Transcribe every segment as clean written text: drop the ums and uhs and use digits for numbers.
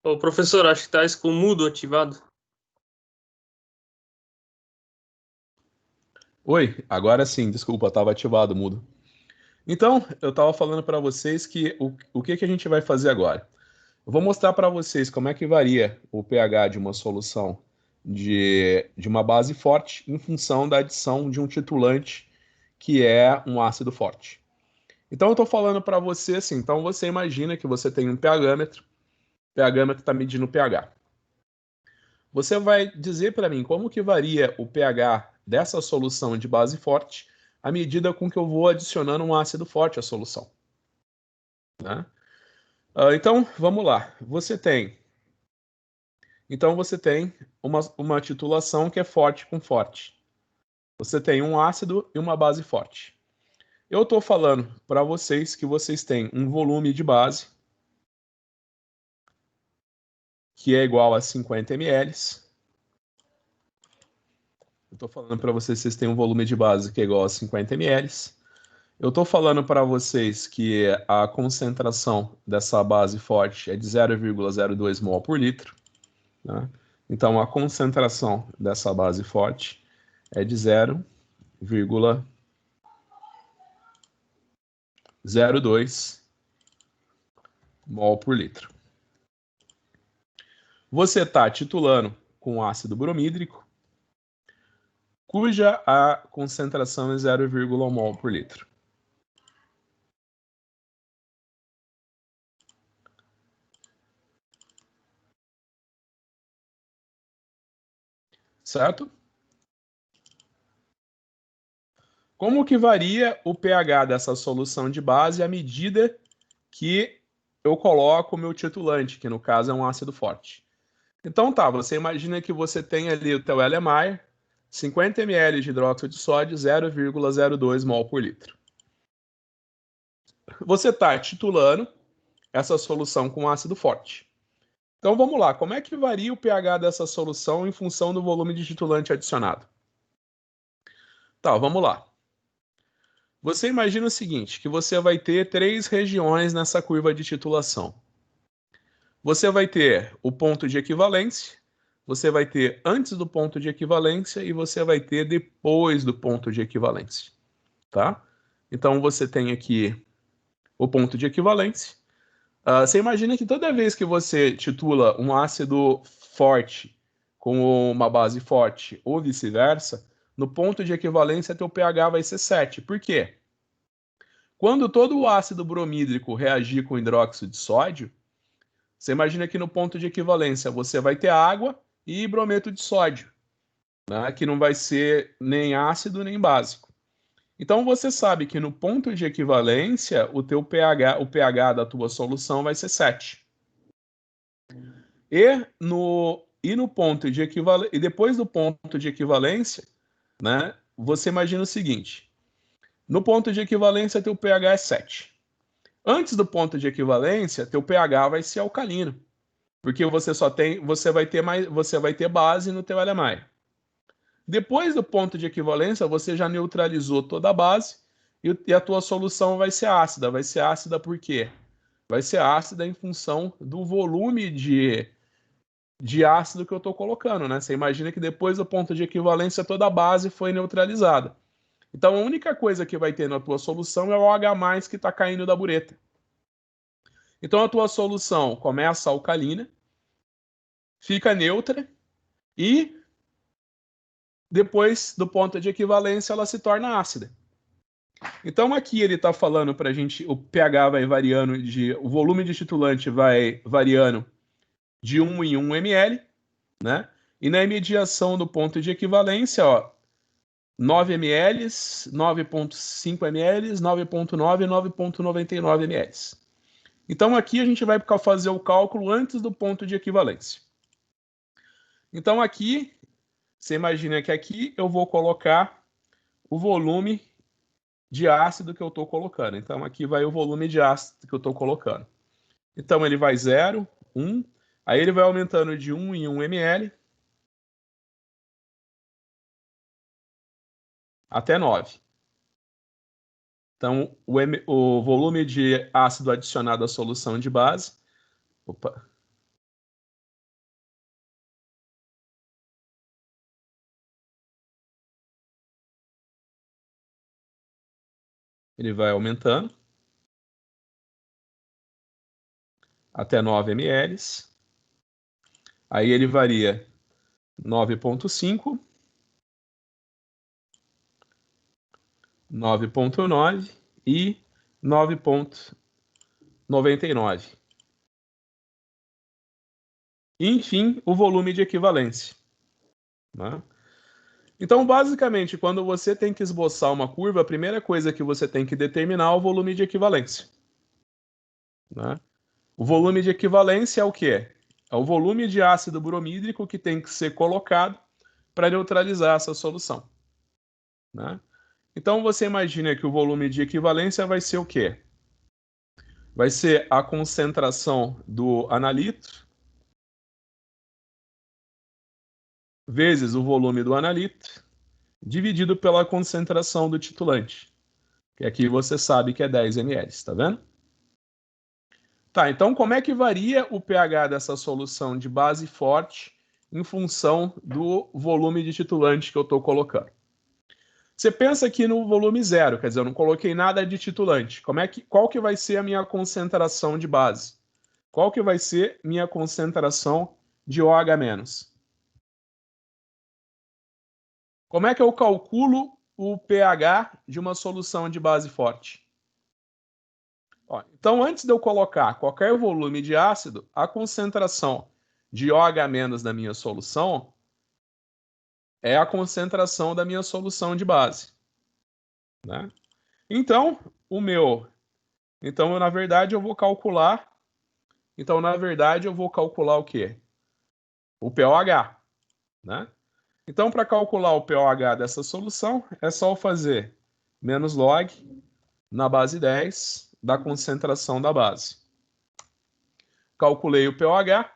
Ô, professor, acho que tá com o mudo ativado. Oi, agora sim, desculpa, estava ativado o mudo. Então, eu estava falando para vocês que o que a gente vai fazer agora? Eu vou mostrar para vocês como é que varia o pH de uma solução de uma base forte em função da adição de um titulante que é um ácido forte. Então, eu estou falando para você assim, então você imagina que você tem um pHmetro, o pHmetro está medindo o pH. Você vai dizer para mim como que varia o pH dessa solução de base forte à medida com que eu vou adicionando um ácido forte à solução, né? Então, vamos lá. Você tem uma titulação que é forte com forte. Você tem um ácido e uma base forte. Eu estou falando para vocês que vocês têm um volume de base que é igual a 50 ml. Eu estou falando para vocês que vocês têm um volume de base que é igual a 50 ml. Eu estou falando para vocês que a concentração dessa base forte é de 0,02 mol por litro, né? Então, a concentração dessa base forte é de 0,02 mol por litro. Você está titulando com ácido bromídrico, cuja a concentração é 0,1 mol por litro. Certo? Como que varia o pH dessa solução de base à medida que eu coloco o meu titulante, que no caso é um ácido forte? Então tá, você imagina que você tem ali o teu Erlenmeyer, 50 ml de hidróxido de sódio, 0,02 mol por litro. Você está titulando essa solução com ácido forte. Então vamos lá, como é que varia o pH dessa solução em função do volume de titulante adicionado? Tá, vamos lá. Você imagina o seguinte, que você vai ter três regiões nessa curva de titulação. Você vai ter o ponto de equivalência, você vai ter antes do ponto de equivalência e você vai ter depois do ponto de equivalência, tá? Então você tem aqui o ponto de equivalência. Você imagina que toda vez que você titula um ácido forte com uma base forte ou vice-versa, no ponto de equivalência teu pH vai ser 7. Por quê? Quando todo o ácido bromídrico reagir com hidróxido de sódio, você imagina que no ponto de equivalência você vai ter água e brometo de sódio, né, que não vai ser nem ácido nem básico. Então você sabe que no ponto de equivalência o teu pH, o pH da tua solução vai ser 7. E no ponto de equivalência, e depois do ponto de equivalência, né, você imagina o seguinte: no ponto de equivalência teu pH é 7. Antes do ponto de equivalência, teu pH vai ser alcalino, porque você vai ter base no teu Erlenmeyer. Depois do ponto de equivalência, você já neutralizou toda a base e a tua solução vai ser ácida. Vai ser ácida por quê? Vai ser ácida em função do volume de ácido que eu estou colocando, né? Você imagina que depois do ponto de equivalência toda a base foi neutralizada. Então a única coisa que vai ter na tua solução é o H+ que está caindo da bureta. Então a tua solução começa alcalina, fica neutra e depois do ponto de equivalência ela se torna ácida. Então aqui ele está falando para a gente, o pH vai variando, o volume de titulante vai variando de 1 em 1 ml, né? E na imediação do ponto de equivalência, ó, 9 ml, 9,5 ml, 9,9 e 9,99 ml. Então aqui a gente vai fazer o cálculo antes do ponto de equivalência. Então aqui, você imagina que aqui eu vou colocar o volume de ácido que eu estou colocando. Então aqui vai o volume de ácido que eu estou colocando. Então ele vai 0, 1, aí ele vai aumentando de 1 em 1 ml até 9. Então o volume de ácido adicionado à solução de base, opa, Ele vai aumentando até 9 ml. Aí ele varia 9,5, 9,9 e 9,99. Enfim, o volume de equivalência, né? Então, basicamente, quando você tem que esboçar uma curva, a primeira coisa que você tem que determinar é o volume de equivalência, né? O volume de equivalência é o quê? É o volume de ácido bromídrico que tem que ser colocado para neutralizar essa solução, né? Então, você imagina que o volume de equivalência vai ser o quê? Vai ser a concentração do analito vezes o volume do analito dividido pela concentração do titulante, que aqui você sabe que é 10 ml, tá vendo? Tá, então como é que varia o pH dessa solução de base forte em função do volume de titulante que eu estou colocando? Você pensa aqui no volume zero, quer dizer, eu não coloquei nada de titulante. Qual que vai ser a minha concentração de base? Qual que vai ser minha concentração de OH-? Como é que eu calculo o pH de uma solução de base forte? Ó, então, antes de eu colocar qualquer volume de ácido, a concentração de OH- da minha solução é a concentração da minha solução de base, né? Então, na verdade, eu vou calcular. Então, na verdade, eu vou calcular o quê? O pOH, né? Então, para calcular o pOH dessa solução, é só eu fazer menos log na base 10 da concentração da base. Calculei o pOH,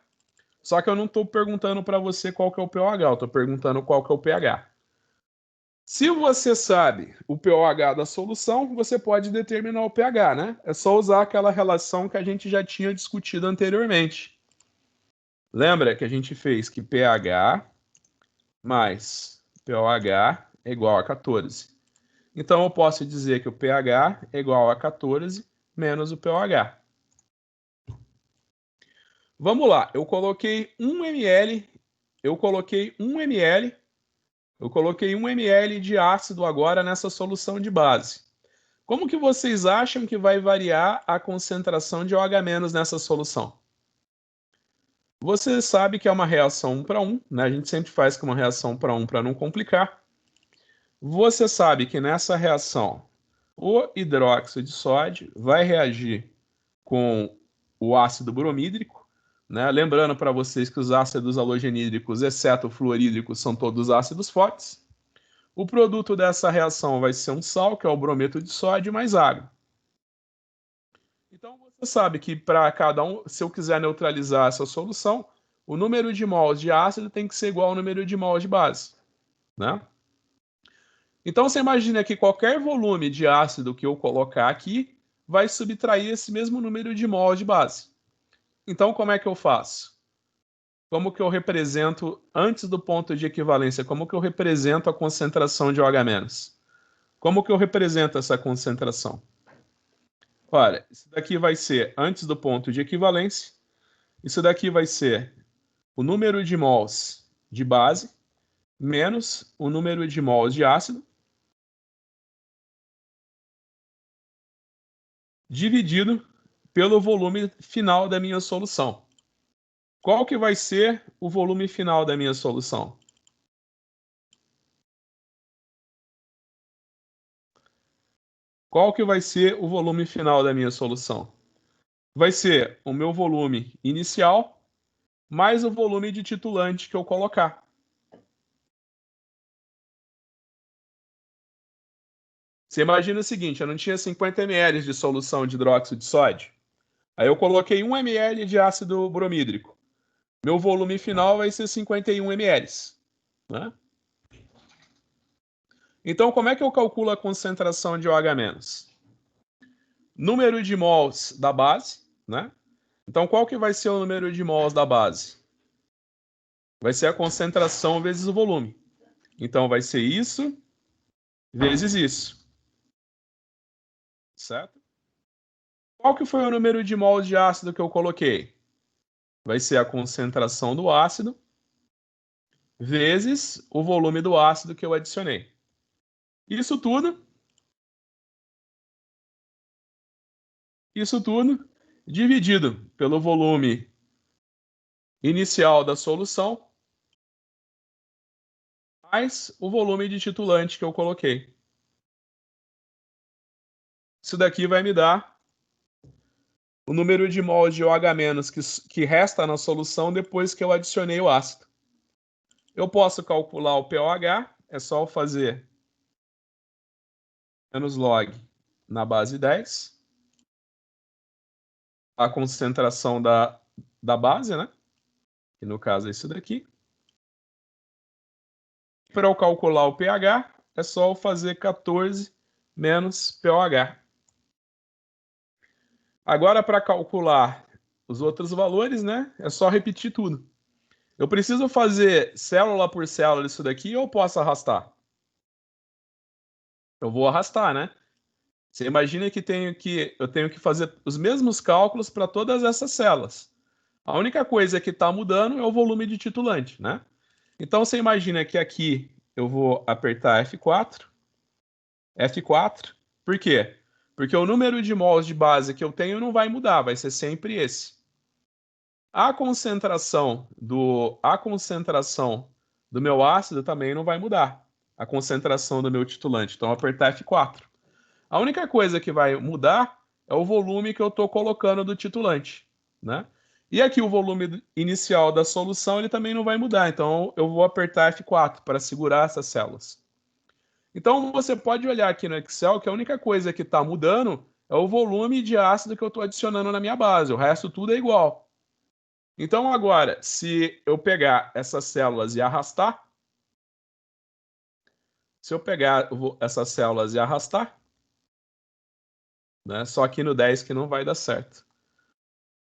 só que eu não estou perguntando para você qual que é o pOH, eu estou perguntando qual que é o pH. Se você sabe o pOH da solução, você pode determinar o pH, né? É só usar aquela relação que a gente já tinha discutido anteriormente. Lembra que a gente fez que pH mais pOH é igual a 14. Então eu posso dizer que o pH é igual a 14 menos o pOH. Vamos lá, eu coloquei 1 ml, eu coloquei 1 ml, eu coloquei 1 ml de ácido agora nessa solução de base. Como que vocês acham que vai variar a concentração de OH- nessa solução? Você sabe que é uma reação 1 para 1, né? A gente sempre faz com uma reação 1 para 1 para não complicar. Você sabe que nessa reação o hidróxido de sódio vai reagir com o ácido bromídrico, né? Lembrando para vocês que os ácidos halogenídricos, exceto o fluorídrico, são todos ácidos fortes. O produto dessa reação vai ser um sal, que é o brometo de sódio, mais água. Então você sabe que para cada um, se eu quiser neutralizar essa solução, o número de mols de ácido tem que ser igual ao número de mols de base, né? Então você imagina que qualquer volume de ácido que eu colocar aqui vai subtrair esse mesmo número de mols de base. Então como é que eu faço? Como que eu represento, antes do ponto de equivalência, como que eu represento a concentração de OH-? Como que eu represento essa concentração? Olha, isso daqui vai ser antes do ponto de equivalência, isso daqui vai ser o número de mols de base menos o número de mols de ácido dividido pelo volume final da minha solução. Qual que vai ser o volume final da minha solução? Qual que vai ser o volume final da minha solução? Vai ser o meu volume inicial mais o volume de titulante que eu colocar. Você imagina o seguinte, eu não tinha 50 ml de solução de hidróxido de sódio. Aí eu coloquei 1 ml de ácido bromídrico. Meu volume final vai ser 51 ml, né? Então, como é que eu calculo a concentração de OH-? Número de mols da base, né? Então, qual que vai ser o número de mols da base? Vai ser a concentração vezes o volume. Então, vai ser isso vezes isso. certo? Qual que foi o número de mols de ácido que eu coloquei? Vai ser a concentração do ácido vezes o volume do ácido que eu adicionei. Isso tudo dividido pelo volume inicial da solução mais o volume de titulante que eu coloquei. Isso daqui vai me dar o número de mols de OH- que resta na solução depois que eu adicionei o ácido. Eu posso calcular o pOH, é só eu fazer menos log na base 10, a concentração da base, né? Que no caso é isso daqui. Para eu calcular o pH, é só eu fazer 14 menos pOH. Agora, para calcular os outros valores, né? É só repetir tudo. Eu preciso fazer célula por célula isso daqui ou eu posso arrastar? Eu vou arrastar, né? Você imagina que eu tenho que fazer os mesmos cálculos para todas essas células. A única coisa que está mudando é o volume de titulante, né? Então você imagina que aqui eu vou apertar F4, F4. Por quê? Porque o número de mols de base que eu tenho não vai mudar, vai ser sempre esse. A concentração do meu ácido também não vai mudar. A concentração do meu titulante. Então, eu vou apertar F4. A única coisa que vai mudar é o volume que eu estou colocando do titulante, né? E aqui o volume inicial da solução ele também não vai mudar. Então, eu vou apertar F4 para segurar essas células. Então, você pode olhar aqui no Excel que a única coisa que está mudando é o volume de ácido que eu estou adicionando na minha base. O resto tudo é igual. Então, agora, se eu pegar essas células e arrastar, essas células e arrastar, né? Só aqui no 10 que não vai dar certo.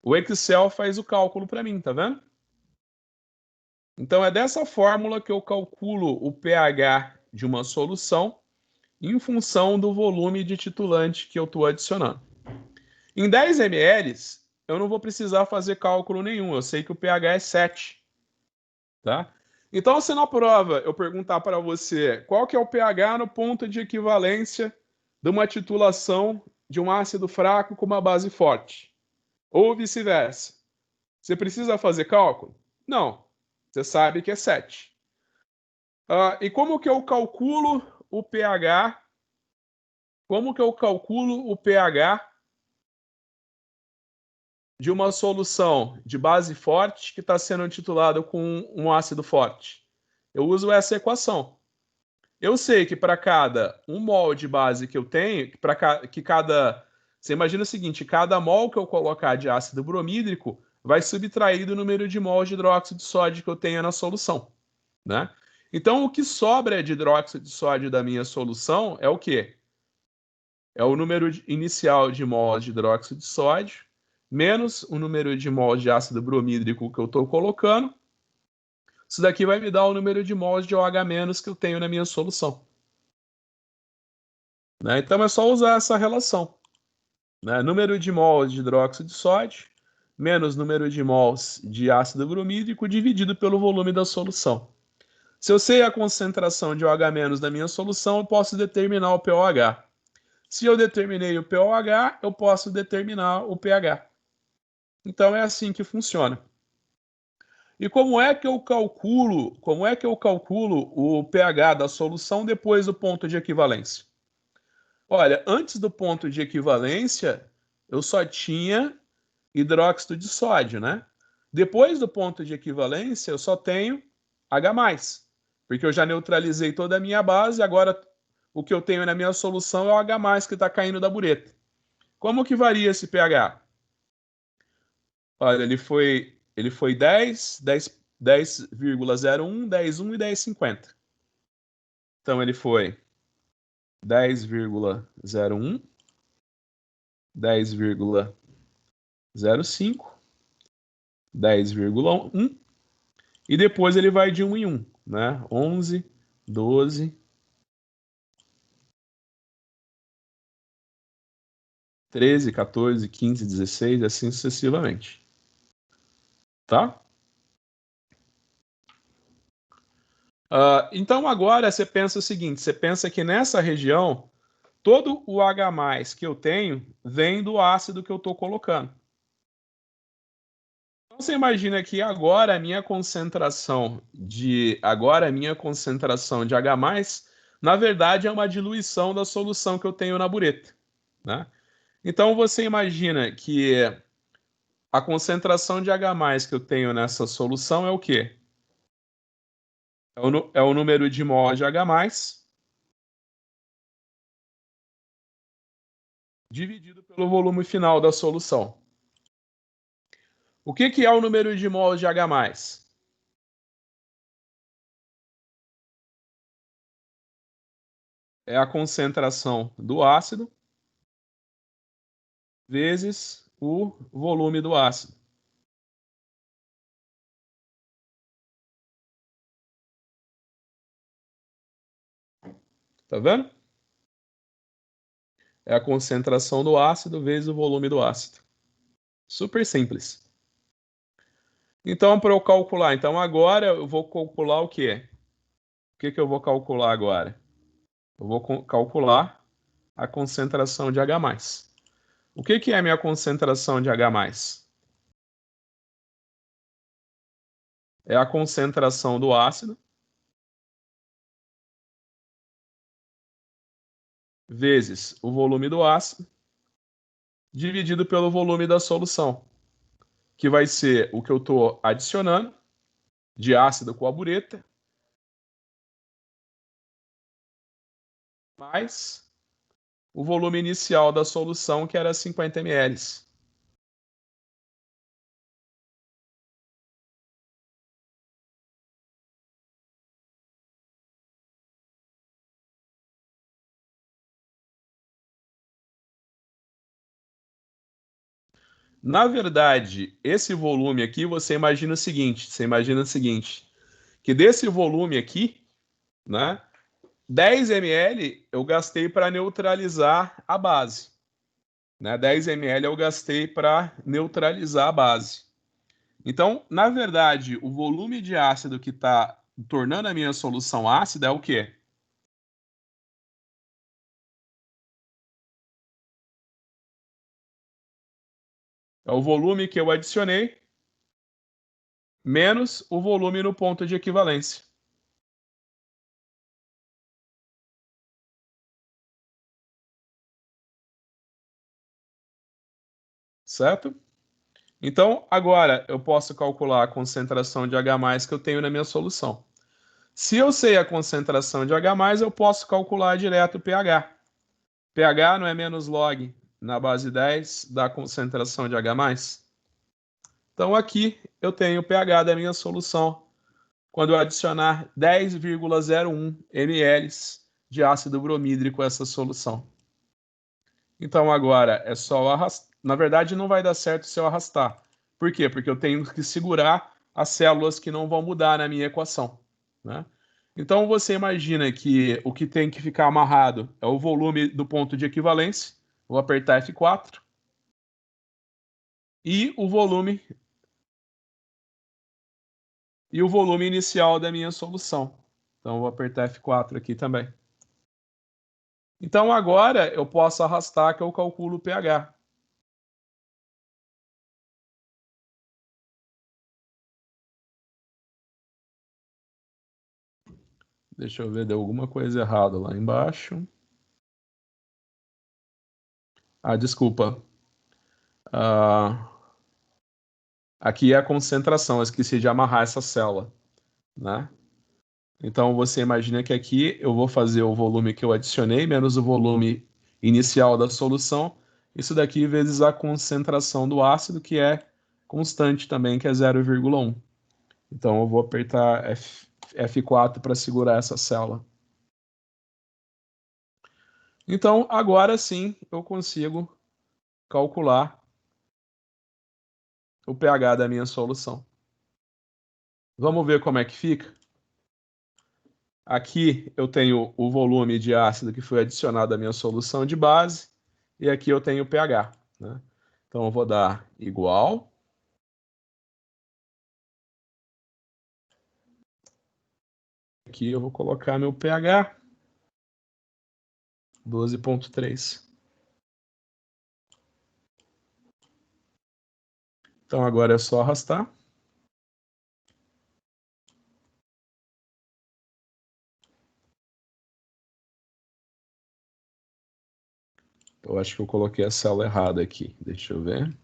O Excel faz o cálculo para mim, tá vendo? Então, é dessa fórmula que eu calculo o pH de uma solução em função do volume de titulante que eu estou adicionando. Em 10 ml, eu não vou precisar fazer cálculo nenhum. Eu sei que o pH é 7. Tá? Então, se na prova eu perguntar para você qual que é o pH no ponto de equivalência de uma titulação de um ácido fraco com uma base forte, ou vice-versa, você precisa fazer cálculo? Não. Você sabe que é 7. E como que eu calculo o pH? Como que eu calculo o pH de uma solução de base forte que está sendo titulada com um ácido forte? Eu uso essa equação. Eu sei que para cada 1 mol de base que eu tenho, você imagina o seguinte, cada mol que eu colocar de ácido bromídrico vai subtrair do número de mols de hidróxido de sódio que eu tenho na solução, né? Então, o que sobra de hidróxido de sódio da minha solução é o quê? É o número inicial de mols de hidróxido de sódio, menos o número de mols de ácido bromídrico que eu estou colocando. Isso daqui vai me dar o número de mols de OH- que eu tenho na minha solução. Né? Então, é só usar essa relação. Né? Número de mols de hidróxido de sódio menos número de mols de ácido bromídrico dividido pelo volume da solução. Se eu sei a concentração de OH- da minha solução, eu posso determinar o pOH. Se eu determinei o pOH, eu posso determinar o pH. Então é assim que funciona. E como é que eu calculo o pH da solução depois do ponto de equivalência? Olha, antes do ponto de equivalência, eu só tinha hidróxido de sódio, né? Depois do ponto de equivalência, eu só tenho H+, porque eu já neutralizei toda a minha base, agora o que eu tenho na minha solução é o H+, que está caindo da bureta. Como que varia esse pH? Olha, ele foi 10, 10,01, 10,1 e 10,50. Então ele foi 10,01, 10,05, 10,1 e depois ele vai de 1 em 1, né? 11, 12, 13, 14, 15, 16, assim sucessivamente. Tá? Então agora você pensa o seguinte, você pensa que nessa região, todo o H+ que eu tenho vem do ácido que eu estou colocando. Então você imagina que agora a minha concentração de H+, na verdade é uma diluição da solução que eu tenho na bureta, né? Então você imagina que a concentração de H+ que eu tenho nessa solução é o quê? É o número de mol de H+ dividido pelo volume final da solução. O que é o número de mol de H+? É a concentração do ácido vezes o volume do ácido. Tá vendo? É a concentração do ácido vezes o volume do ácido. Super simples. Então, para eu calcular, então agora eu vou calcular o quê? O que eu vou calcular agora? Eu vou calcular a concentração de H+. O que é a minha concentração de H+? É a concentração do ácido vezes o volume do ácido dividido pelo volume da solução, que vai ser o que eu estou adicionando de ácido com a bureta, mais o volume inicial da solução, que era 50 ml. Na verdade, esse volume aqui, você imagina o seguinte, que desse volume aqui, né, 10 ml eu gastei para neutralizar a base. Né? 10 ml eu gastei para neutralizar a base. Então, na verdade, o volume de ácido que está tornando a minha solução ácida é o quê? É o volume que eu adicionei menos o volume no ponto de equivalência. Certo? Então, agora eu posso calcular a concentração de H+ que eu tenho na minha solução. Se eu sei a concentração de H+, eu posso calcular direto o pH. pH não é menos log na base 10 da concentração de H+. Então aqui eu tenho o pH da minha solução quando eu adicionar 10,01 ml de ácido bromídrico a essa solução. Então agora é só arrastar. Na verdade não vai dar certo se eu arrastar. Por quê? Porque eu tenho que segurar as células que não vão mudar na minha equação, né? Então você imagina que o que tem que ficar amarrado é o volume do ponto de equivalência. Vou apertar F4. E o volume inicial da minha solução. Então vou apertar F4 aqui também. Então agora eu posso arrastar que eu calculo o pH. Deixa eu ver, deu alguma coisa errada lá embaixo. Desculpa. Aqui é a concentração, eu esqueci de amarrar essa célula, né? Então você imagina que aqui eu vou fazer o volume que eu adicionei menos o volume inicial da solução. Isso daqui vezes a concentração do ácido, que é constante também, que é 0,1. Então eu vou apertar F4 para segurar essa célula. Então agora sim eu consigo calcular o pH da minha solução. Vamos ver como é que fica? Aqui eu tenho o volume de ácido que foi adicionado à minha solução de base, e aqui eu tenho o pH, né? Então eu vou dar igual. Aqui eu vou colocar meu pH, 12,3. Então agora é só arrastar. Eu acho que eu coloquei a célula errada aqui. Deixa eu ver.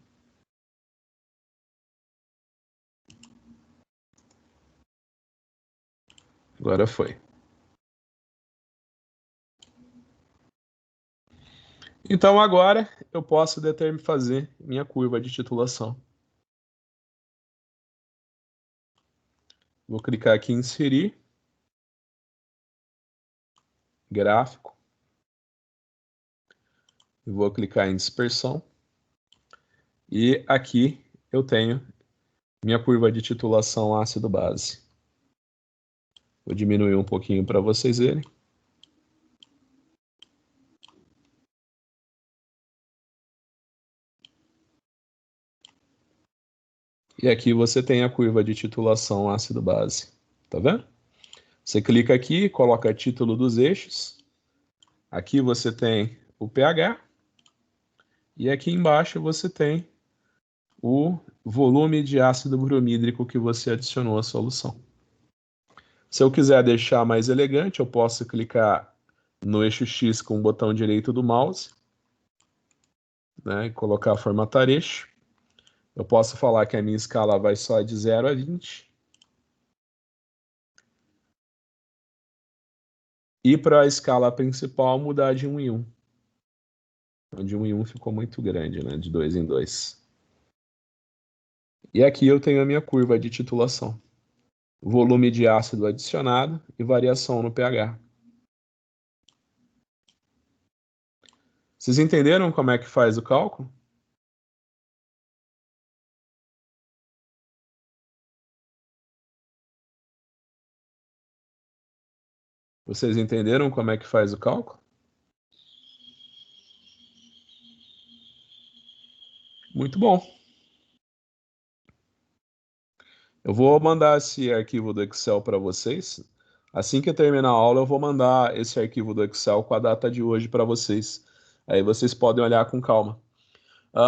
Agora foi. Então agora eu posso fazer minha curva de titulação. Vou clicar aqui em inserir. Gráfico. Vou clicar em dispersão. E aqui eu tenho minha curva de titulação ácido-base. Vou diminuir um pouquinho para vocês verem. E aqui você tem a curva de titulação ácido-base. Tá vendo? Você clica aqui, coloca título dos eixos. Aqui você tem o pH. E aqui embaixo você tem o volume de ácido bromídrico que você adicionou à solução. Se eu quiser deixar mais elegante, eu posso clicar no eixo X com o botão direito do mouse, né, e colocar formatar eixo. Eu posso falar que a minha escala vai só de 0 a 20. E para a escala principal mudar de 1 em 1. De 1 em 1 ficou muito grande, né, de 2 em 2. E aqui eu tenho a minha curva de titulação. Volume de ácido adicionado e variação no pH. Vocês entenderam como é que faz o cálculo? Vocês entenderam como é que faz o cálculo? Muito bom. Eu vou mandar esse arquivo do Excel para vocês. Assim que eu terminar a aula, eu vou mandar esse arquivo do Excel com a data de hoje para vocês. Aí vocês podem olhar com calma.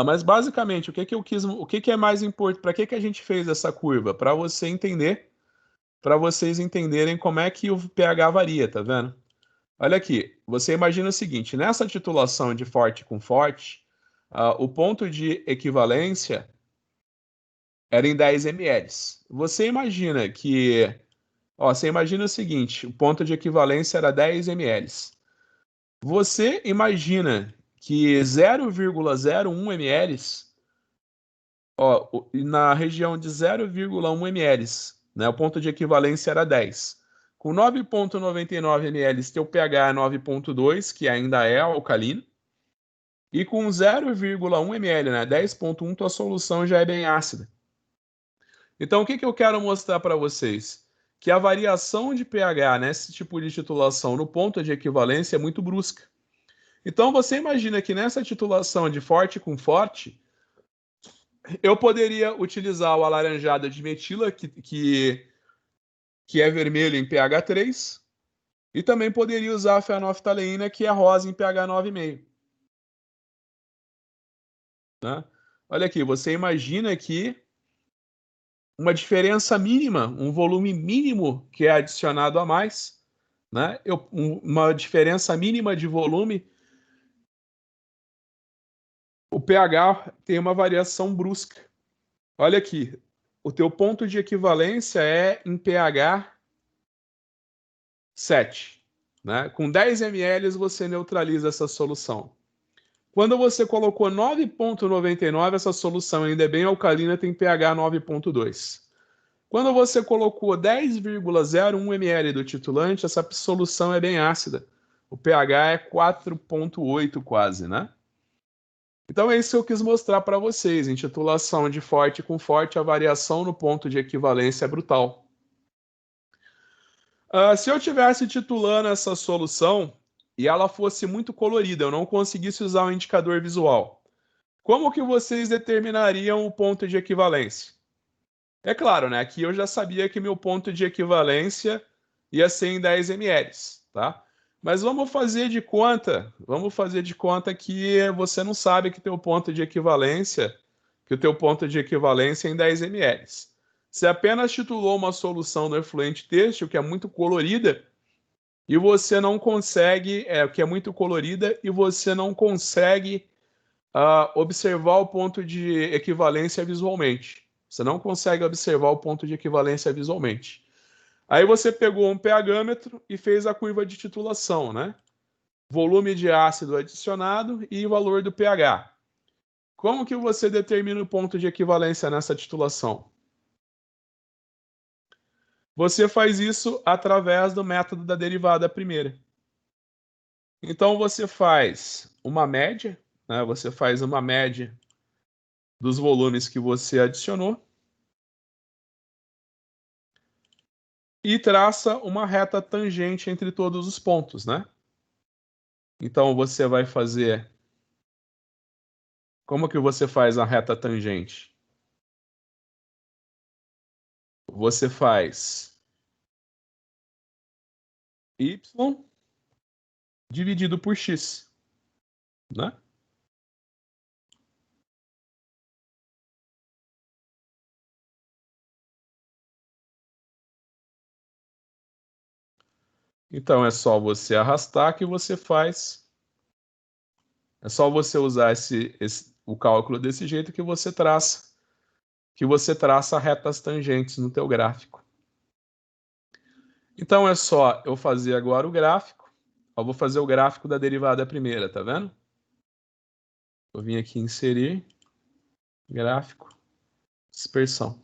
Mas basicamente, o que é mais importante? Para que a gente fez essa curva? Para você entender, para vocês entenderem como é que o pH varia, tá vendo? Olha aqui, você imagina o seguinte: nessa titulação de forte com forte, o ponto de equivalência era em 10 ml. Você imagina que, você imagina o seguinte: o ponto de equivalência era 10 ml. Você imagina que 0,01 ml, na região de 0,1 ml, né, o ponto de equivalência era 10. Com 9,99 ml, teu pH é 9,2, que ainda é alcalino. E com 0,1 ml, né, 10,1, tua solução já é bem ácida. Então, o que eu quero mostrar para vocês? Que a variação de pH nesse tipo de titulação no ponto de equivalência é muito brusca. Então, você imagina que nessa titulação de forte com forte, eu poderia utilizar o alaranjado de metila, que é vermelho em pH 3, e também poderia usar a fenolftaleína, que é rosa em pH 9,5. Né? Olha aqui, você imagina que uma diferença mínima, um volume mínimo que é adicionado a mais, né? Uma diferença mínima de volume, o pH tem uma variação brusca. Olha aqui, o teu ponto de equivalência é em pH 7. Né? Com 10 ml você neutraliza essa solução. Quando você colocou 9,99, essa solução ainda é bem alcalina, tem pH 9,2. Quando você colocou 10,01 ml do titulante, essa solução é bem ácida. O pH é 4,8 quase, né? Então é isso que eu quis mostrar para vocês. Em titulação de forte com forte, a variação no ponto de equivalência é brutal. Se eu tivesse titulando essa solução e ela fosse muito colorida, eu não conseguisse usar um indicador visual, como que vocês determinariam o ponto de equivalência? É claro, né? Aqui eu já sabia que meu ponto de equivalência ia ser em 10 ml, tá? Mas vamos fazer de conta que você não sabe que teu ponto de equivalência, que o teu ponto de equivalência é em 10 ml. Você apenas titulou uma solução no efluente têxtil que é muito colorida e você não consegue, que é muito colorida e você não consegue observar o ponto de equivalência visualmente. Você não consegue observar o ponto de equivalência visualmente. Aí você pegou um pHmetro e fez a curva de titulação, né? Volume de ácido adicionado e valor do pH. Como que você determina o ponto de equivalência nessa titulação? Você faz isso através do método da derivada primeira. Então você faz uma média, né? Você faz uma média dos volumes que você adicionou e traça uma reta tangente entre todos os pontos, né? Então você vai fazer. Como que você faz a reta tangente? Você faz y dividido por x, né? Então é só você arrastar que você faz. É só você usar o cálculo desse jeito que você traça retas tangentes no teu gráfico. Então é só eu fazer agora o gráfico. Eu vou fazer o gráfico da derivada primeira, tá vendo? Eu vim aqui inserir gráfico, dispersão.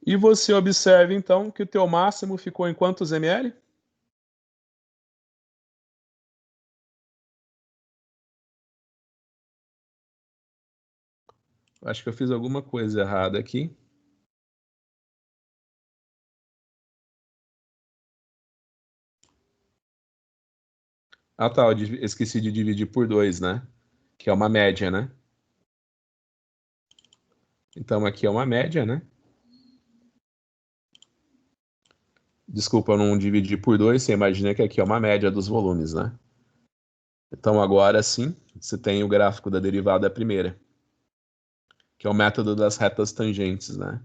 E você observa então que o teu máximo ficou em quantos ml? Acho que eu fiz alguma coisa errada aqui. Ah, tá, eu esqueci de dividir por 2, né? Que é uma média, né? Então aqui é uma média, né? Desculpa, eu não dividi por 2, você imagina que aqui é uma média dos volumes, né? Então agora sim, você tem o gráfico da derivada primeira, que é o método das retas tangentes, né?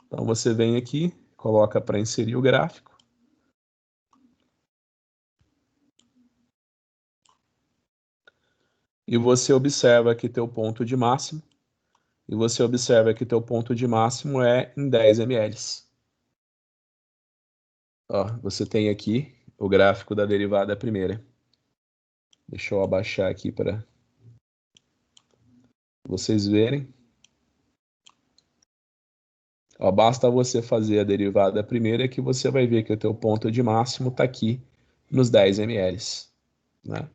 Então você vem aqui, coloca para inserir o gráfico. E você observa que teu ponto de máximo, e você observa que teu ponto de máximo é em 10 ml. Ó, você tem aqui o gráfico da derivada primeira. Deixa eu abaixar aqui para vocês verem. Ó, basta você fazer a derivada primeira que você vai ver que o teu ponto de máximo está aqui nos 10 ml, né?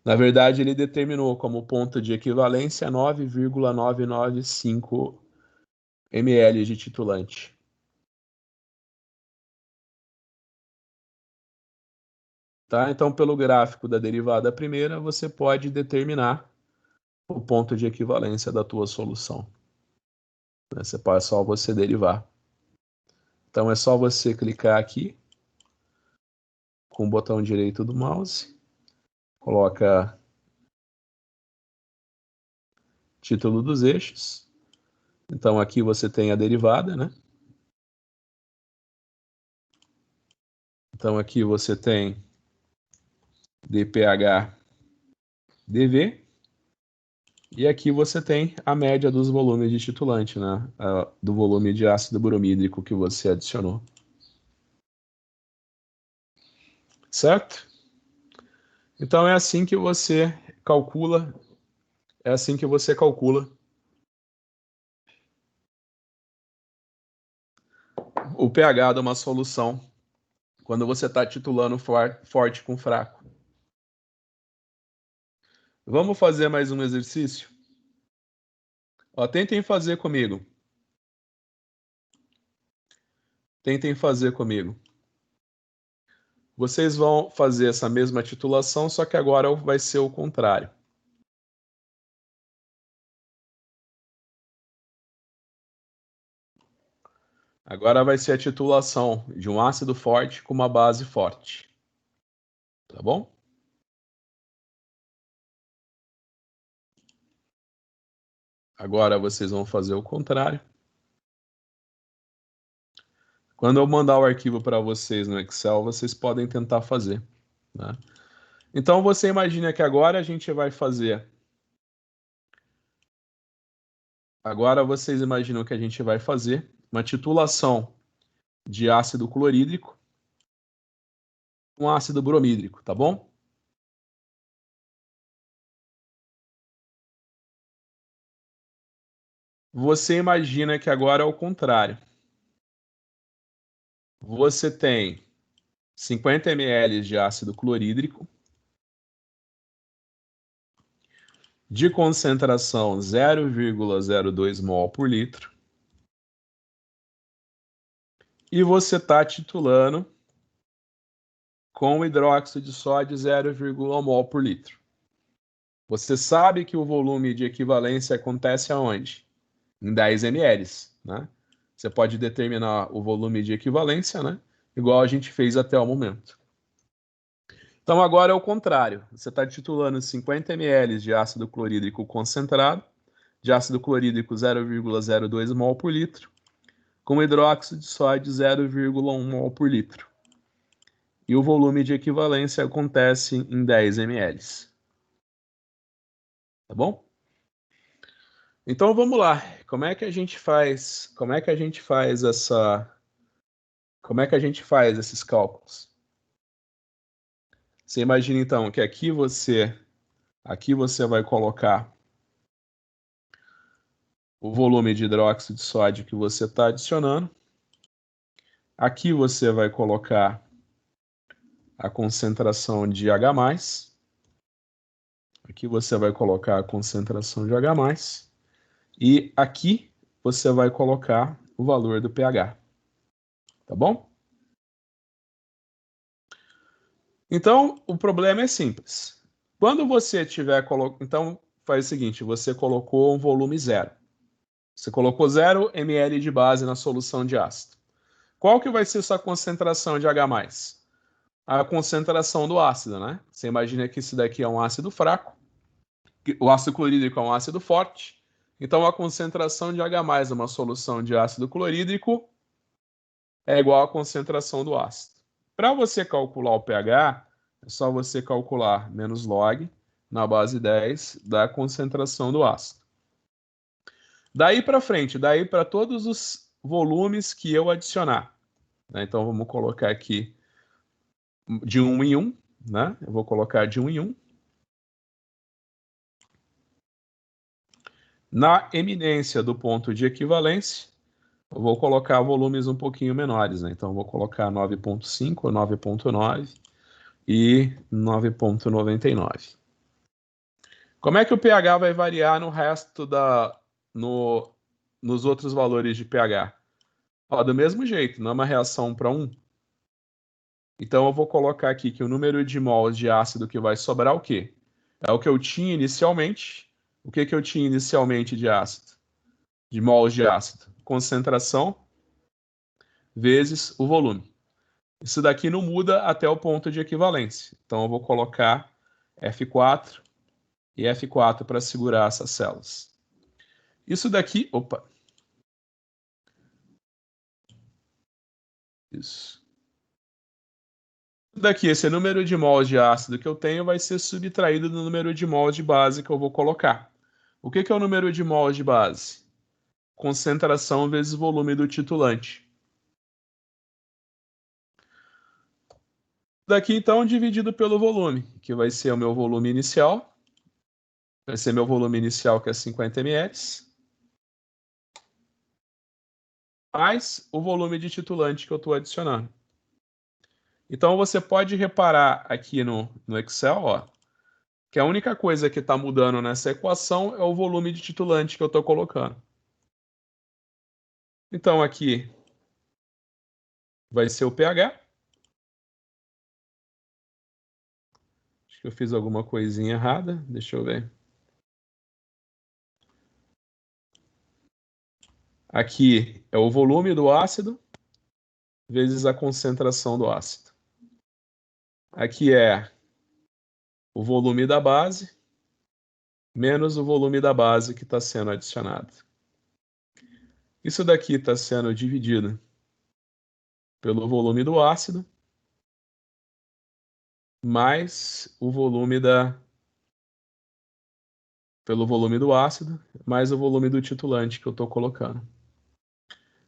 Na verdade, ele determinou como ponto de equivalência 9,995 ml de titulante. Tá? Então, pelo gráfico da derivada primeira, você pode determinar o ponto de equivalência da tua solução. É só você derivar. Então, é só você clicar aqui com o botão direito do mouse, coloca título dos eixos. Então, aqui você tem a derivada, né? Então, aqui você tem dpH dV. E aqui você tem a média dos volumes de titulante, né? Do volume de ácido bromídrico que você adicionou. Certo? Então é assim que você calcula, o pH de uma solução quando você está titulando forte com fraco. Vamos fazer mais um exercício? Ó, tentem fazer comigo. Tentem fazer comigo. Vocês vão fazer essa mesma titulação, só que agora vai ser o contrário. Agora vai ser a titulação de um ácido forte com uma base forte. Tá bom? Agora vocês vão fazer o contrário. Quando eu mandar o arquivo para vocês no Excel, vocês podem tentar fazer. Né? Então você imagina que agora a gente vai fazer. Agora vocês imaginam que a gente vai fazer uma titulação de ácido clorídrico com ácido bromídrico, tá bom? Você imagina que agora é o contrário. Você tem 50 ml de ácido clorídrico de concentração 0,02 mol por litro e você está titulando com hidróxido de sódio 0,1 mol por litro. Você sabe que o volume de equivalência acontece aonde? Em 10 ml, né? Você pode determinar o volume de equivalência, né? Igual a gente fez até o momento. Então agora é o contrário. Você está titulando 50 ml de ácido clorídrico concentrado, de ácido clorídrico 0,02 mol por litro, com hidróxido de sódio 0,1 mol por litro. E o volume de equivalência acontece em 10 ml. Tá bom? Então vamos lá. Como é que a gente faz? Como é que a gente faz esses cálculos? Você imagina então que aqui você vai colocar o volume de hidróxido de sódio que você está adicionando. Aqui você vai colocar a concentração de H+. Aqui você vai colocar a concentração de H+. E aqui você vai colocar o valor do pH. Tá bom? Então, o problema é simples. Quando você tiver... Então, faz o seguinte, você colocou um volume 0. Você colocou 0 ml de base na solução de ácido. Qual que vai ser sua concentração de H+? A concentração do ácido, né? Você imagina que esse daqui é um ácido fraco, o ácido clorídrico é um ácido forte, então a concentração de H+ numa solução de ácido clorídrico é igual à concentração do ácido. Para você calcular o pH, é só você calcular menos log na base 10 da concentração do ácido. Daí para frente, daí para todos os volumes que eu adicionar. Né? Então vamos colocar aqui de 1 em 1, né? Eu vou colocar de 1 em 1. Na eminência do ponto de equivalência, eu vou colocar volumes um pouquinho menores, né? Então eu vou colocar 9.5, 9.9 e 9.99. Como é que o pH vai variar no resto nos outros valores de pH? Ó, do mesmo jeito, não é uma reação 1 para 1. Então eu vou colocar aqui que o número de mols de ácido que vai sobrar é o quê? É o que eu tinha inicialmente. O que eu tinha inicialmente de ácido? De mols de ácido? Concentração vezes o volume. Isso daqui não muda até o ponto de equivalência. Então eu vou colocar F4 e F4 para segurar essas células. Isso daqui... Opa! Isso. Daqui, esse número de mols de ácido que eu tenho vai ser subtraído do número de mols de base que eu vou colocar. O que é o número de mols de base? Concentração vezes volume do titulante. Daqui, então, dividido pelo volume, que vai ser o meu volume inicial. Vai ser meu volume inicial, que é 50 ml. mais o volume de titulante que eu estou adicionando. Então, você pode reparar aqui no Excel, ó, que a única coisa que está mudando nessa equação é o volume de titulante que eu estou colocando. Então, aqui vai ser o pH. Acho que eu fiz alguma coisinha errada. Deixa eu ver. Aqui é o volume do ácido vezes a concentração do ácido. Aqui é o volume da base menos o volume da base que está sendo adicionado. Isso daqui está sendo dividido pelo volume do ácido mais o volume pelo volume do ácido mais o volume do titulante que eu estou colocando.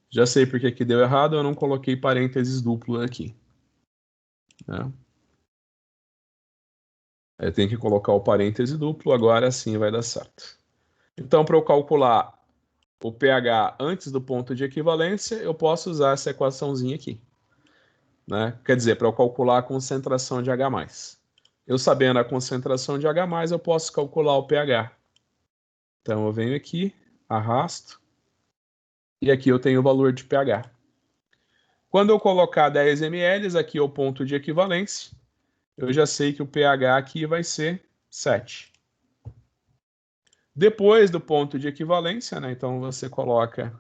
Já sei porque que deu errado, eu não coloquei parênteses duplo aqui. Né? Eu tenho que colocar o parêntese duplo, agora sim vai dar certo. Então, para eu calcular o pH antes do ponto de equivalência, eu posso usar essa equaçãozinha aqui. Né? Quer dizer, para eu calcular a concentração de H+. Eu sabendo a concentração de H+, eu posso calcular o pH. Então, eu venho aqui, arrasto, e aqui eu tenho o valor de pH. Quando eu colocar 10 ml, aqui é o ponto de equivalência, eu já sei que o pH aqui vai ser 7. Depois do ponto de equivalência, né, então você coloca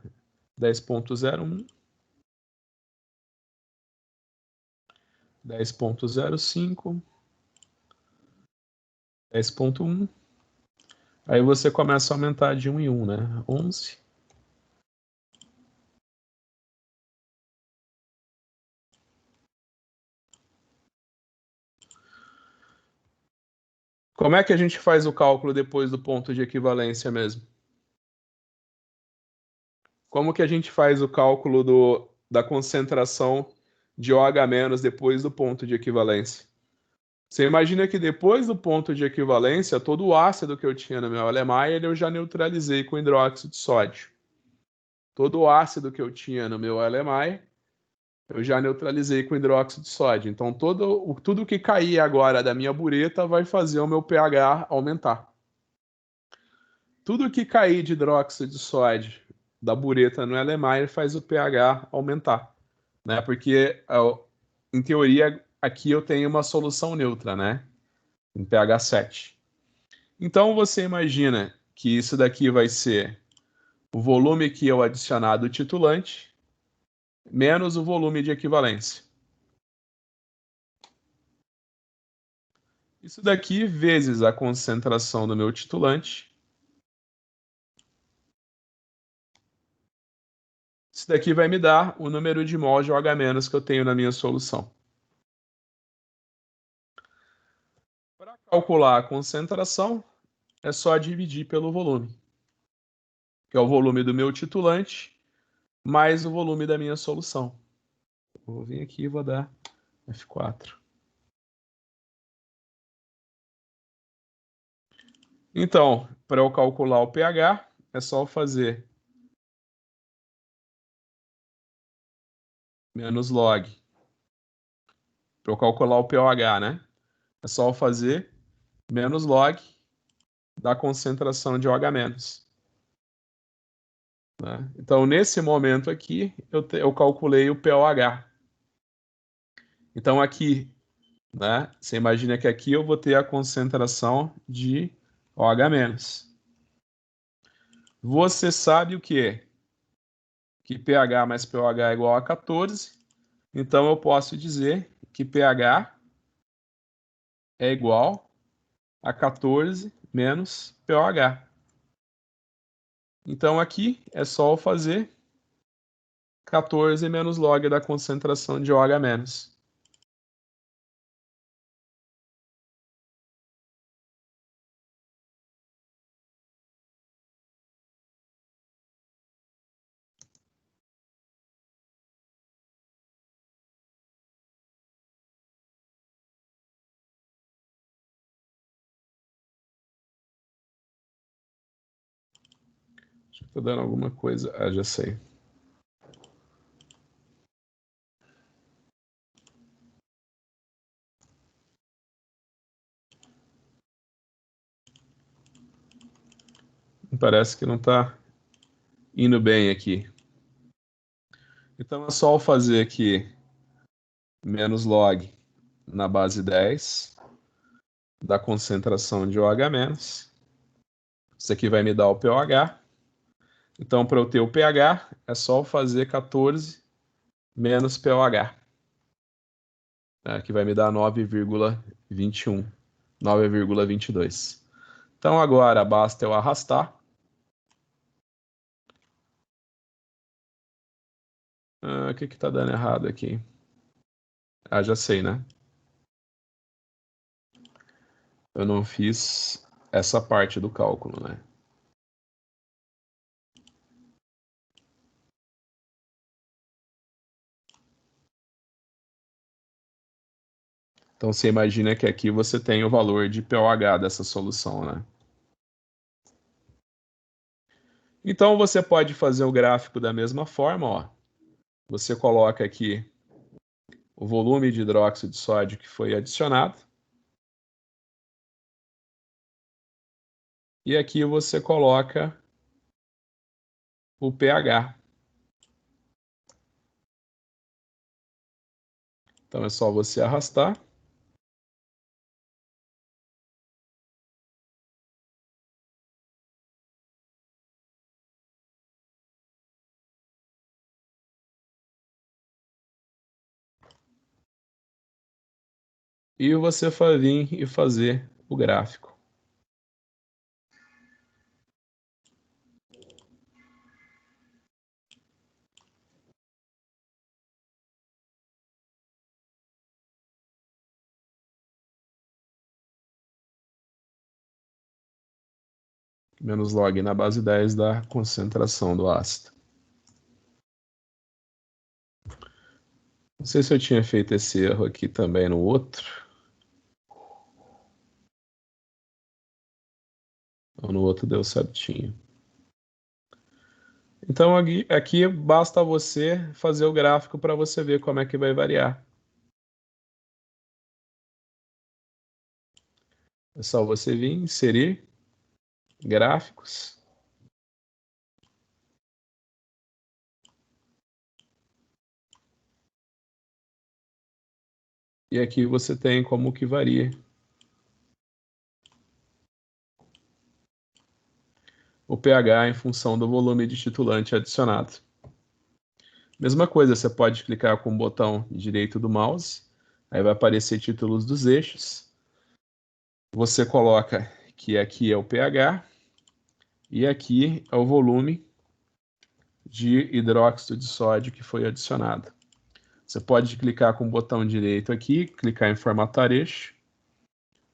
10.01, 10.05, 10.1. Aí você começa a aumentar de 1 em 1, né? 11. Como é que a gente faz o cálculo depois do ponto de equivalência mesmo? Como que a gente faz o cálculo da concentração de OH- depois do ponto de equivalência? Você imagina que depois do ponto de equivalência, todo o ácido que eu tinha no meu Erlenmeyer, eu já neutralizei com hidróxido de sódio. Todo o ácido que eu tinha no meu Erlenmeyer, eu já neutralizei com hidróxido de sódio. Então, tudo que cair agora da minha bureta vai fazer o meu pH aumentar. Tudo que cair de hidróxido de sódio da bureta no Erlenmeyer faz o pH aumentar. Né? Porque, em teoria, aqui eu tenho uma solução neutra, né? Em pH 7. Então, você imagina que isso daqui vai ser o volume que eu adicionar do titulante menos o volume de equivalência. Isso daqui vezes a concentração do meu titulante. Isso daqui vai me dar o número de mol de OH- que eu tenho na minha solução. Para calcular a concentração, é só dividir pelo volume, que é o volume do meu titulante mais o volume da minha solução. Vou vir aqui e vou dar F4. Então, para eu calcular o pH, é só fazer menos log. Para eu calcular o pOH, né? É só fazer menos log da concentração de OH-. Né? Então, nesse momento aqui, eu calculei o pOH. Então, aqui, né? Você imagina que aqui eu vou ter a concentração de OH-. Você sabe o que é? Que pH mais pOH é igual a 14. Então, eu posso dizer que pH é igual a 14 menos pOH. Então, aqui é só eu fazer 14 menos log da concentração de OH-. Acho que tô dando alguma coisa. Ah, já sei. Parece que não está indo bem aqui. Então é só eu fazer aqui menos log na base 10 da concentração de OH-. Isso aqui vai me dar o pOH. Então, para eu ter o pH, é só eu fazer 14 menos pOH. Que vai me dar 9,21, 9,22. Então, agora basta eu arrastar. O que está dando errado aqui? Já sei, né? Eu não fiz essa parte do cálculo, né? Então, você imagina que aqui você tem o valor de pOH dessa solução, né? Então, você pode fazer o gráfico da mesma forma, ó. Você coloca aqui o volume de hidróxido de sódio que foi adicionado. E aqui você coloca o pH. Então é só você arrastar. E você vai vir e fazer o gráfico. Menos log na base 10 da concentração do ácido. Não sei se eu tinha feito esse erro aqui também no outro. Ou no outro deu certinho. Então aqui basta você fazer o gráfico para você ver como é que vai variar. É só você vir, inserir gráficos. E aqui você tem como que varia. O pH em função do volume de titulante adicionado. Mesma coisa, você pode clicar com o botão direito do mouse, aí vai aparecer títulos dos eixos. Você coloca que aqui é o pH e aqui é o volume de hidróxido de sódio que foi adicionado. Você pode clicar com o botão direito aqui, clicar em formatar eixo.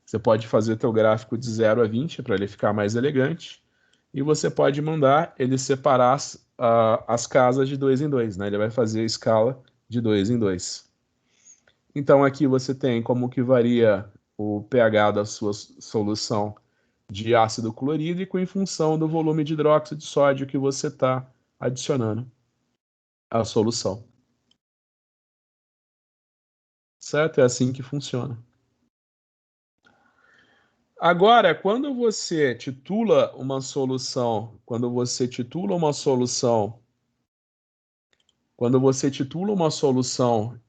Você pode fazer teu gráfico de 0 a 20 para ele ficar mais elegante. E você pode mandar ele separar as casas de 2 em 2, né? Ele vai fazer a escala de 2 em 2. Então aqui você tem como que varia o pH da sua solução de ácido clorídrico em função do volume de hidróxido de sódio que você está adicionando à solução. Certo? É assim que funciona. Agora, quando você titula uma solução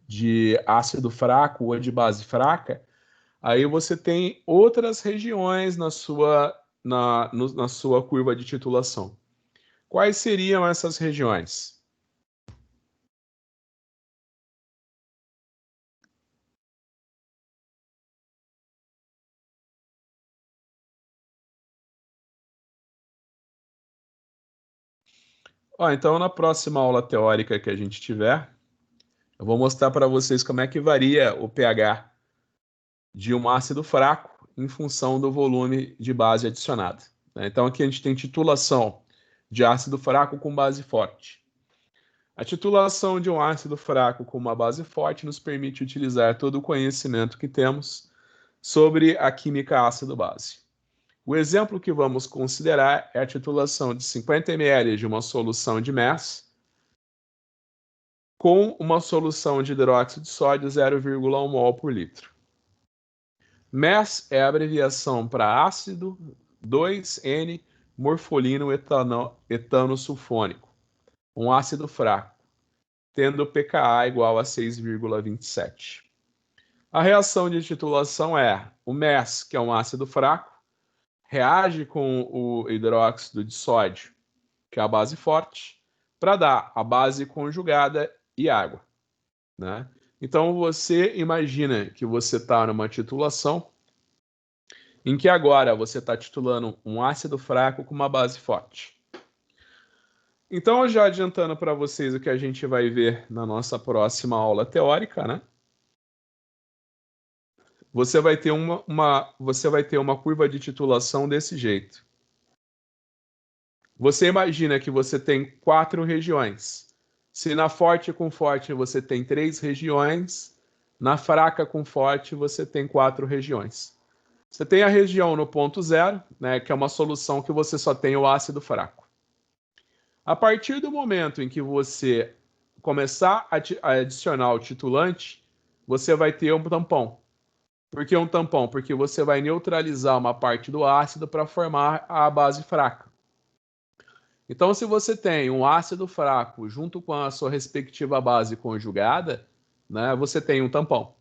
de ácido fraco ou de base fraca, aí você tem outras regiões na sua curva de titulação. Quais seriam essas regiões? Então, na próxima aula teórica que a gente tiver, eu vou mostrar para vocês como é que varia o pH de um ácido fraco em função do volume de base adicionado. Então, aqui a gente tem titulação de ácido fraco com base forte. A titulação de um ácido fraco com uma base forte nos permite utilizar todo o conhecimento que temos sobre a química ácido-base. O exemplo que vamos considerar é a titulação de 50 ml de uma solução de MES com uma solução de hidróxido de sódio 0,1 mol por litro. MES é a abreviação para ácido 2N morfolino etano sulfônico, um ácido fraco, tendo pKa igual a 6,27. A reação de titulação é o MES, que é um ácido fraco, reage com o hidróxido de sódio, que é a base forte, para dar a base conjugada e água, né? Então você imagina que você está numa titulação em que agora você está titulando um ácido fraco com uma base forte. Então, já adiantando para vocês o que a gente vai ver na nossa próxima aula teórica, né? Você vai ter uma curva de titulação desse jeito. Você imagina que você tem 4 regiões. Se na forte com forte você tem 3 regiões, na fraca com forte você tem 4 regiões. Você tem a região no ponto zero, né, que é uma solução que você só tem o ácido fraco. A partir do momento em que você começar a adicionar o titulante, você vai ter um tampão. Por que um tampão? Porque você vai neutralizar uma parte do ácido para formar a base fraca. Então, se você tem um ácido fraco junto com a sua respectiva base conjugada, né, você tem um tampão.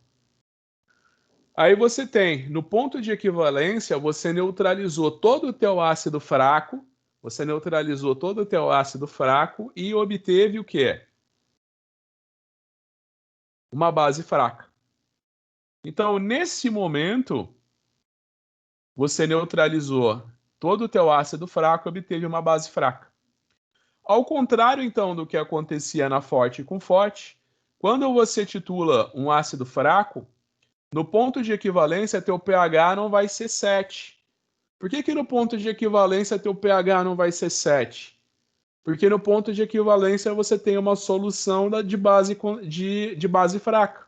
Aí você tem, no ponto de equivalência, você neutralizou todo o teu ácido fraco, e obteve o quê? Uma base fraca. Então, nesse momento, você neutralizou todo o teu ácido fraco e obteve uma base fraca. Ao contrário, então, do que acontecia na forte com forte, quando você titula um ácido fraco, no ponto de equivalência, teu pH não vai ser 7. Por que no ponto de equivalência teu pH não vai ser 7? Porque no ponto de equivalência você tem uma solução de base fraca.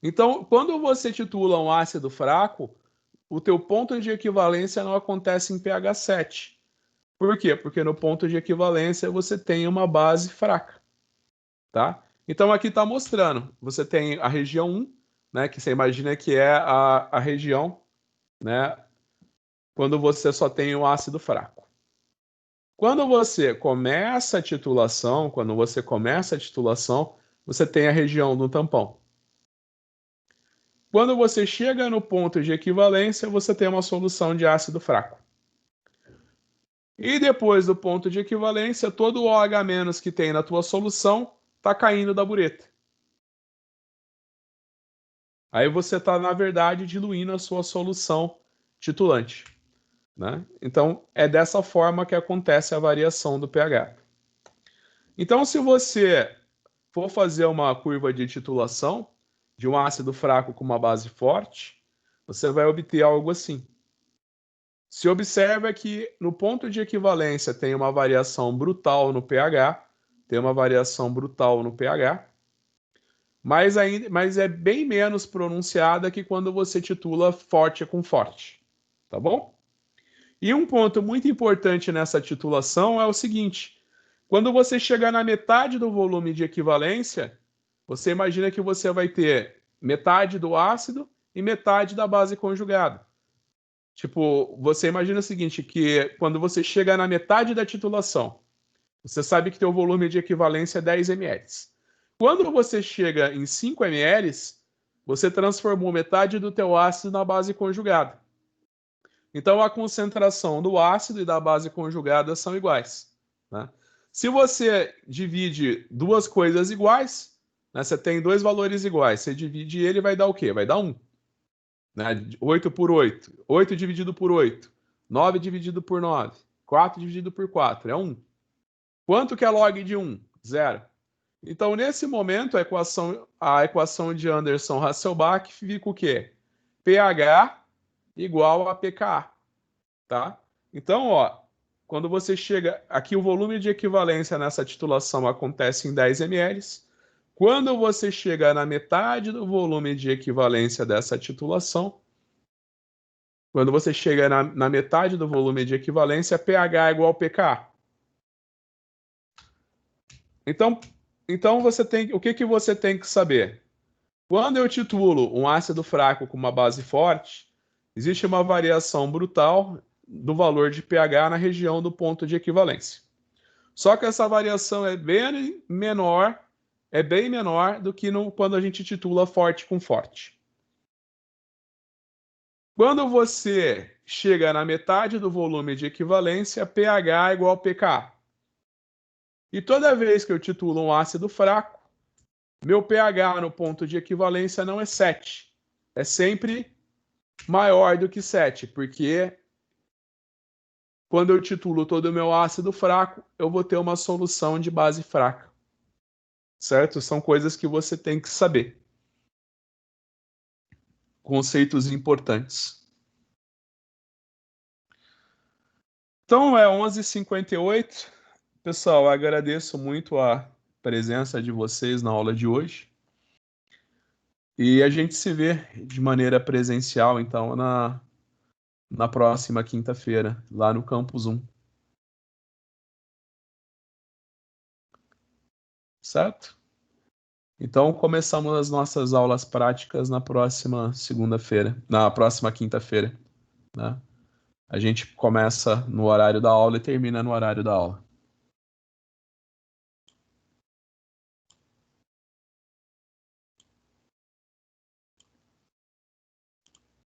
Então, quando você titula um ácido fraco, o teu ponto de equivalência não acontece em pH 7. Por quê? Porque no ponto de equivalência você tem uma base fraca, tá? Então aqui está mostrando, você tem a região 1, né, que você imagina que é a região, né, quando você só tem o ácido fraco. Quando você começa a titulação, você tem a região do tampão. Quando você chega no ponto de equivalência, você tem uma solução de ácido fraco. E depois do ponto de equivalência, todo o OH- que tem na tua solução está caindo da bureta. Aí você está, na verdade, diluindo a sua solução titulante, né? Então, é dessa forma que acontece a variação do pH. Então, se você for fazer uma curva de titulação de um ácido fraco com uma base forte, você vai obter algo assim. Se observa que no ponto de equivalência tem uma variação brutal no pH, mas é bem menos pronunciada que quando você titula forte com forte, tá bom? E um ponto muito importante nessa titulação é o seguinte: quando você chegar na metade do volume de equivalência, você imagina que você vai ter metade do ácido e metade da base conjugada. Tipo, você imagina o seguinte, que quando você chega na metade da titulação, você sabe que teu volume de equivalência é 10 ml. Quando você chega em 5 ml, você transformou metade do teu ácido na base conjugada. Então, a concentração do ácido e da base conjugada são iguais, né? Se você divide duas coisas iguais, né, você tem dois valores iguais, você divide ele, vai dar o quê? Vai dar 1. Né? 8 por 8. 8 dividido por 8. 9 dividido por 9. 4 dividido por 4. É 1. Quanto que é log de 1? 0. Então, nesse momento, a equação de Anderson-Hasselbalch fica o quê? pH igual a pKa. Tá? Então, ó, quando você chega... Aqui o volume de equivalência nessa titulação acontece em 10 ml. Quando você chega na metade do volume de equivalência dessa titulação, pH é igual a pK. Então o que você tem que saber? Quando eu titulo um ácido fraco com uma base forte, existe uma variação brutal do valor de pH na região do ponto de equivalência. Só que essa variação é bem menor do que quando a gente titula forte com forte. Quando você chega na metade do volume de equivalência, pH é igual a pKa. E toda vez que eu titulo um ácido fraco, meu pH no ponto de equivalência não é 7. É sempre maior do que 7, porque quando eu titulo todo o meu ácido fraco, eu vou ter uma solução de base fraca. Certo? São coisas que você tem que saber. Conceitos importantes. Então, é 11h58. Pessoal, agradeço muito a presença de vocês na aula de hoje. E a gente se vê de maneira presencial, então, na próxima quinta-feira, lá no Campus 1. Certo? Então, começamos as nossas aulas práticas na próxima segunda-feira, na próxima quinta-feira, né? A gente começa no horário da aula e termina no horário da aula.